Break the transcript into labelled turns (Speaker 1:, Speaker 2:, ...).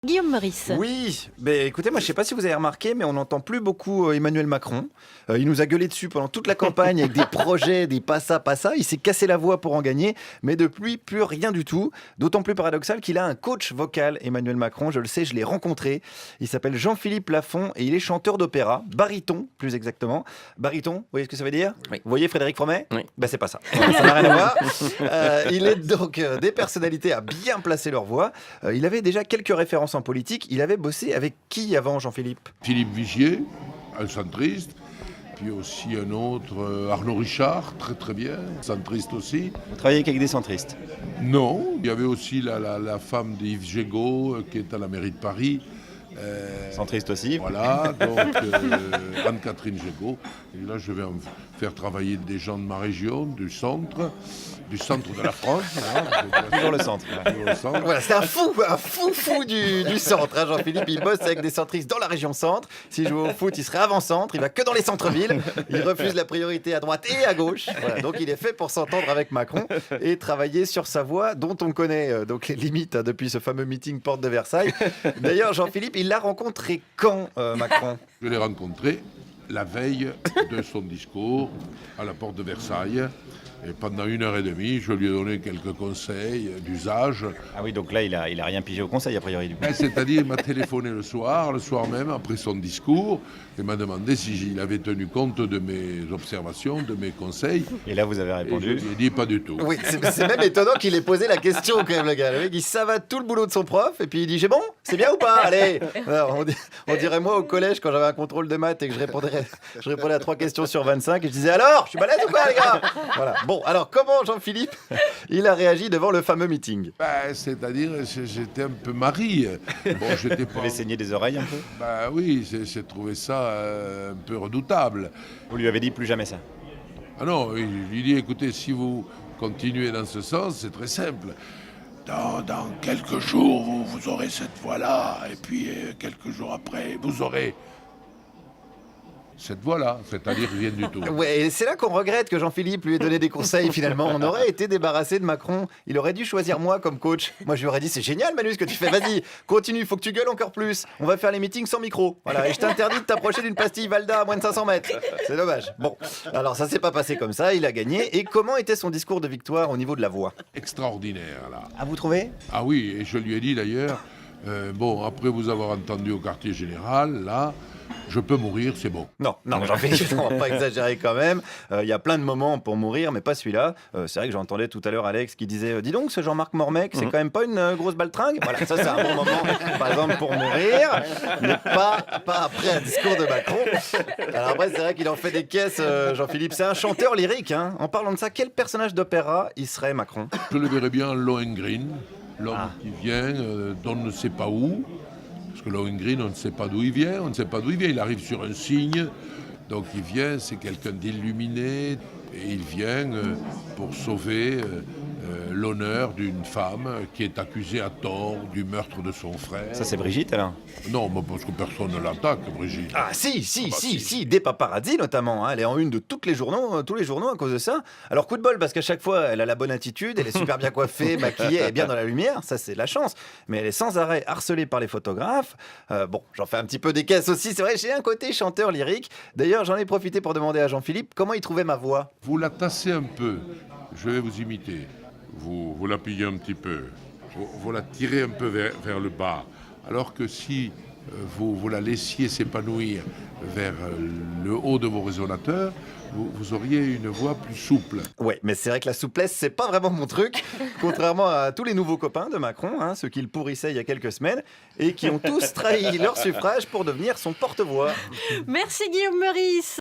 Speaker 1: Guillaume Meurice.
Speaker 2: Oui, mais écoutez, moi je sais pas si vous avez remarqué, mais on n'entend plus beaucoup Emmanuel Macron. Il nous a gueulé dessus pendant toute la campagne avec des projets, des pas ça, pas ça. Il s'est cassé la voix pour en gagner, mais depuis plus rien du tout. D'autant plus paradoxal qu'il a un coach vocal, Emmanuel Macron. Je le sais, je l'ai rencontré. Il s'appelle Jean-Philippe Lafont et il est chanteur d'opéra, baryton plus exactement. Baryton, vous voyez ce que ça veut dire?
Speaker 3: Oui.
Speaker 2: Vous voyez Frédéric Fromet?
Speaker 3: Oui.
Speaker 2: Ben c'est pas ça. Ça n'a rien à voir. Il est donc des personnalités à bien placer leur voix. Il avait déjà quelques références en politique. Il avait bossé avec qui avant, Jean-Philippe?
Speaker 4: Philippe Vigier, un centriste, puis aussi un autre, Arnaud Richard, très très bien, centriste aussi.
Speaker 2: Vous travaillez avec des centristes?
Speaker 4: Non, il y avait aussi la femme d'Yves Gégaud, qui est à la mairie de Paris.
Speaker 2: Centriste aussi.
Speaker 4: Voilà, donc Anne-Catherine Gégaud. Et là, je vais en faire travailler des gens de ma région, du centre de la France. Voilà.
Speaker 2: Toujours le centre.
Speaker 4: Toujours le centre.
Speaker 2: Voilà, c'est un fou du centre. Hein, Jean-Philippe, il bosse avec des centristes dans la région centre. S'il joue au foot, il serait avant-centre. Il va que dans les centres-villes. Il refuse la priorité à droite et à gauche. Voilà, donc il est fait pour s'entendre avec Macron et travailler sur sa voix, dont on connaît donc les limites depuis ce fameux meeting porte de Versailles. D'ailleurs, Jean-Philippe, il l'a rencontré quand, Macron?
Speaker 4: Je l'ai rencontré la veille de son discours à la porte de Versailles. Et pendant 1h30, je lui ai donné quelques conseils d'usage.
Speaker 2: Ah oui, donc là, il a rien pigé au conseil, a priori. Du coup.
Speaker 4: C'est-à-dire, il m'a téléphoné le soir même, après son discours, et m'a demandé si il avait tenu compte de mes observations, de mes conseils.
Speaker 2: Et là, vous avez
Speaker 4: Et je
Speaker 2: répondu?
Speaker 4: lui ai dit pas du tout.
Speaker 2: Oui, c'est même étonnant qu'il ait posé la question quand même, le gars. Le mec, il savate tout le boulot de son prof, et puis il dit, j'ai bon? C'est bien ou pas? Allez. Alors, on dirait moi au collège, quand j'avais un contrôle de maths et que je répondais à 3 questions sur 25, et je disais, alors, je suis balèze ou quoi, les gars? Voilà. Bon, alors comment Jean-Philippe, il a réagi devant le fameux meeting?
Speaker 4: C'est-à-dire, j'étais un peu marié. Bon, j'étais
Speaker 2: Vous
Speaker 4: pas...
Speaker 2: avez saigné des oreilles un peu?
Speaker 4: Oui, j'ai trouvé ça un peu redoutable.
Speaker 2: Vous lui avez dit plus jamais ça?
Speaker 4: Ah non, il lui dit, écoutez, si vous continuez dans ce sens, c'est très simple. Dans quelques jours, vous aurez cette voix-là, et puis quelques jours après, vous aurez cette voix-là, c'est-à-dire rien du tout.
Speaker 2: Ouais, et c'est là qu'on regrette que Jean-Philippe lui ait donné des conseils finalement. On aurait été débarrassé de Macron. Il aurait dû choisir moi comme coach. Moi, je lui aurais dit, c'est génial Manu ce que tu fais, vas-y, continue, faut que tu gueules encore plus. On va faire les meetings sans micro. Voilà, et je t'interdis de t'approcher d'une pastille Valda à moins de 500 mètres. C'est dommage. Bon, alors ça s'est pas passé comme ça, il a gagné. Et comment était son discours de victoire au niveau de la voix?
Speaker 4: Extraordinaire, là.
Speaker 2: Ah, vous trouvez?
Speaker 4: Ah oui, et je lui ai dit d'ailleurs, après vous avoir entendu au quartier général, là, je peux mourir, c'est bon.
Speaker 2: Non, Jean-Philippe, on va pas exagérer quand même. Il y a plein de moments pour mourir, mais pas celui-là. C'est vrai que j'entendais tout à l'heure Alex qui disait dis donc, ce Jean-Marc Mormec, c'est quand même pas une grosse baltringue. Voilà, ça c'est un bon moment, par exemple, pour mourir, mais pas après un discours de Macron. Alors après, c'est vrai qu'il en fait des caisses, Jean-Philippe. C'est un chanteur lyrique. Hein. En parlant de ça, quel personnage d'opéra il serait, Macron?
Speaker 4: Je le verrais bien Lohengrin, l'homme qui vient d'on ne sait pas où. Parce que Lohengrin, on ne sait pas d'où il vient, il arrive sur un signe, donc il vient, c'est quelqu'un d'illuminé, et il vient pour sauver l'honneur d'une femme qui est accusée à tort du meurtre de son frère.
Speaker 2: Ça, c'est Brigitte, alors?
Speaker 4: Non, mais parce que personne ne l'attaque, Brigitte.
Speaker 2: Ah si, des paparazzi notamment. Hein. Elle est en une de tous les journaux à cause de ça. Alors coup de bol parce qu'à chaque fois elle a la bonne attitude, elle est super bien coiffée, maquillée, elle est bien dans la lumière, ça c'est de la chance. Mais elle est sans arrêt harcelée par les photographes. Bon, j'en fais un petit peu des caisses aussi, c'est vrai, j'ai un côté chanteur lyrique. D'ailleurs j'en ai profité pour demander à Jean-Philippe comment il trouvait ma voix.
Speaker 4: Vous la tassez un peu, je vais vous imiter. Vous la pliez un petit peu, vous la tirez un peu vers le bas. Alors que si vous la laissiez s'épanouir vers le haut de vos résonateurs, vous auriez une voix plus souple.
Speaker 2: Ouais, mais c'est vrai que la souplesse, c'est pas vraiment mon truc, contrairement à tous les nouveaux copains de Macron, hein, ceux qui le pourrissaient il y a quelques semaines, et qui ont tous trahi leur suffrage pour devenir son porte-voix.
Speaker 1: Merci Guillaume Meurice.